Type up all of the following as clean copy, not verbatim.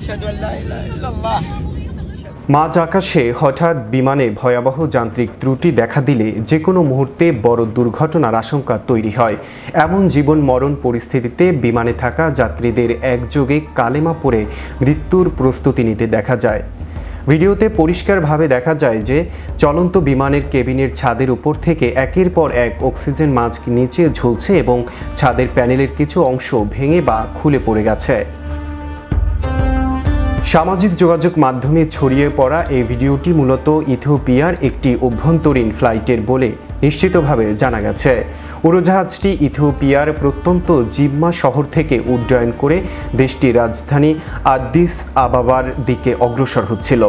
আশহাদু আল্লা ইলাহা ইল্লাল্লাহ। মাঝ আকাশে হঠাৎ বিমানে ভয়াবহ যান্ত্রিক ত্রুটি দেখা দিলে যে কোনো মুহূর্তে বড় দুর্ঘটনার আশঙ্কা তৈরি হয়। এমন জীবন মরণ পরিস্থিতিতে বিমানে থাকা যাত্রীদের একযোগে কালেমা পড়ে মৃত্যুর প্রস্তুতি নিতে দেখা যায়। ভিডিওতে পরিষ্কারভাবে দেখা যায় যে চলন্ত বিমানের কেবিনের ছাদের উপর থেকে একের পর এক অক্সিজেন মাস্ক নিচে ঝুলছে এবং ছাদের প্যানেলের কিছু অংশ ভেঙে বা খুলে পড়ে গেছে। সামাজিক যোগাযোগ মাধ্যমে ছড়িয়ে পড়া এই ভিডিওটি মূলত ইথিওপিয়ার একটি অভ্যন্তরীণ ফ্লাইটের বলে নিশ্চিতভাবে জানা গেছে। উড়োজাহাজটি ইথিওপিয়ার প্রত্যন্ত জিম্মা শহর থেকে উড্ডয়ন করে দেশটির রাজধানী আদিস আবাবার দিকে অগ্রসর হচ্ছিল।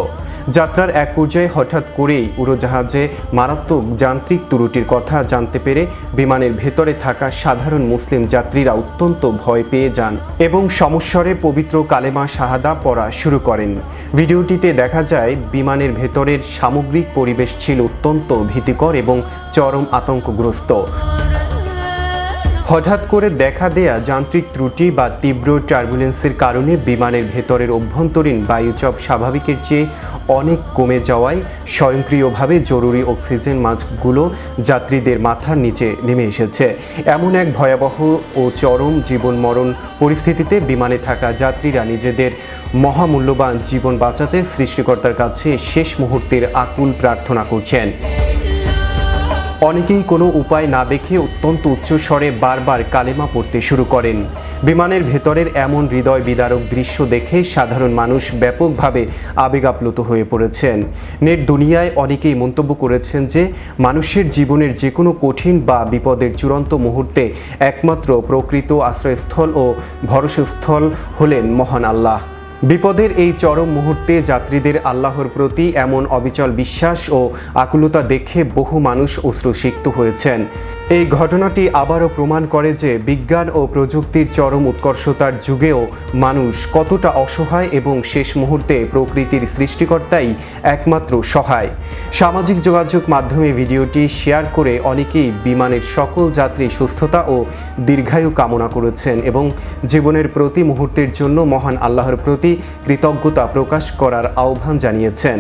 যাত্রার এক পর্যায়ে হঠাৎ করেই উড়োজাহাজে মারাত্মক যান্ত্রিক ত্রুটির কথা জানতে পেরে বিমানের ভেতরে থাকা সাধারণ মুসলিম যাত্রীরা অত্যন্ত ভয় পেয়ে যান এবং সমস্বরে পবিত্র কালেমা শাহাদা পড়া শুরু করেন। ভিডিওটিতে দেখা যায় বিমানের ভেতরের সামগ্রিক পরিবেশ ছিল অত্যন্ত ভীতিকর এবং চরম আতঙ্কগ্রস্ত। হঠাৎ করে দেখা দেয়া যান্ত্রিক ত্রুটি বা তীব্র টার্বুলেন্সের কারণে বিমানের ভেতরের অভ্যন্তরীণ বায়ুচাপ স্বাভাবিকের চেয়ে অনেক কমে যাওয়ায় স্বয়ংক্রিয়ভাবে জরুরি অক্সিজেন মাস্কগুলো যাত্রীদের মাথার নিচে নেমে এসেছে। এমন এক ভয়াবহ ও চরম জীবন মরণ পরিস্থিতিতে বিমানে থাকা যাত্রীরা নিজেদের মহামূল্যবান জীবন বাঁচাতে সৃষ্টিকর্তার কাছে শেষ মুহূর্তের আকুল প্রার্থনা করছেন। অনেকেই কোনো উপায় না দেখে অত্যন্ত উচ্চস্বরে বারবার কালেমা পড়তে শুরু করেন। বিমানের ভেতরের এমন হৃদয় বিদারক দৃশ্য দেখে সাধারণ মানুষ ব্যাপকভাবে আবেগাপ্লুত হয়ে পড়েছেন। নেট দুনিয়ায় অনেকেই মন্তব্য করেছেন যে মানুষের জীবনের যে কোনো কঠিন বা বিপদের চূড়ান্ত মুহূর্তে একমাত্র প্রকৃত আশ্রয়স্থল ও ভরসাস্থল হলেন মহান আল্লাহ। বিপদের এই চরম মুহূর্তে যাত্রীদের আল্লাহর প্রতি এমন অবিচল বিশ্বাস ও আকুলতা দেখে বহু মানুষ অশ্রুসিক্ত হয়েছেন। এই ঘটনাটি আবারও প্রমাণ করে যে বিজ্ঞান ও প্রযুক্তির চরম উৎকর্ষতার যুগেও মানুষ কতটা অসহায় এবং শেষ মুহূর্তে প্রকৃতির সৃষ্টিকর্তাই একমাত্র সহায়। সামাজিক যোগাযোগ মাধ্যমে ভিডিওটি শেয়ার করে অনেকেই বিমানের সকল যাত্রী সুস্থতা ও দীর্ঘায়ু কামনা করেছেন এবং জীবনের প্রতি মুহূর্তের জন্য মহান আল্লাহর প্রতি কৃতজ্ঞতা প্রকাশ করার আহ্বান জানিয়েছেন।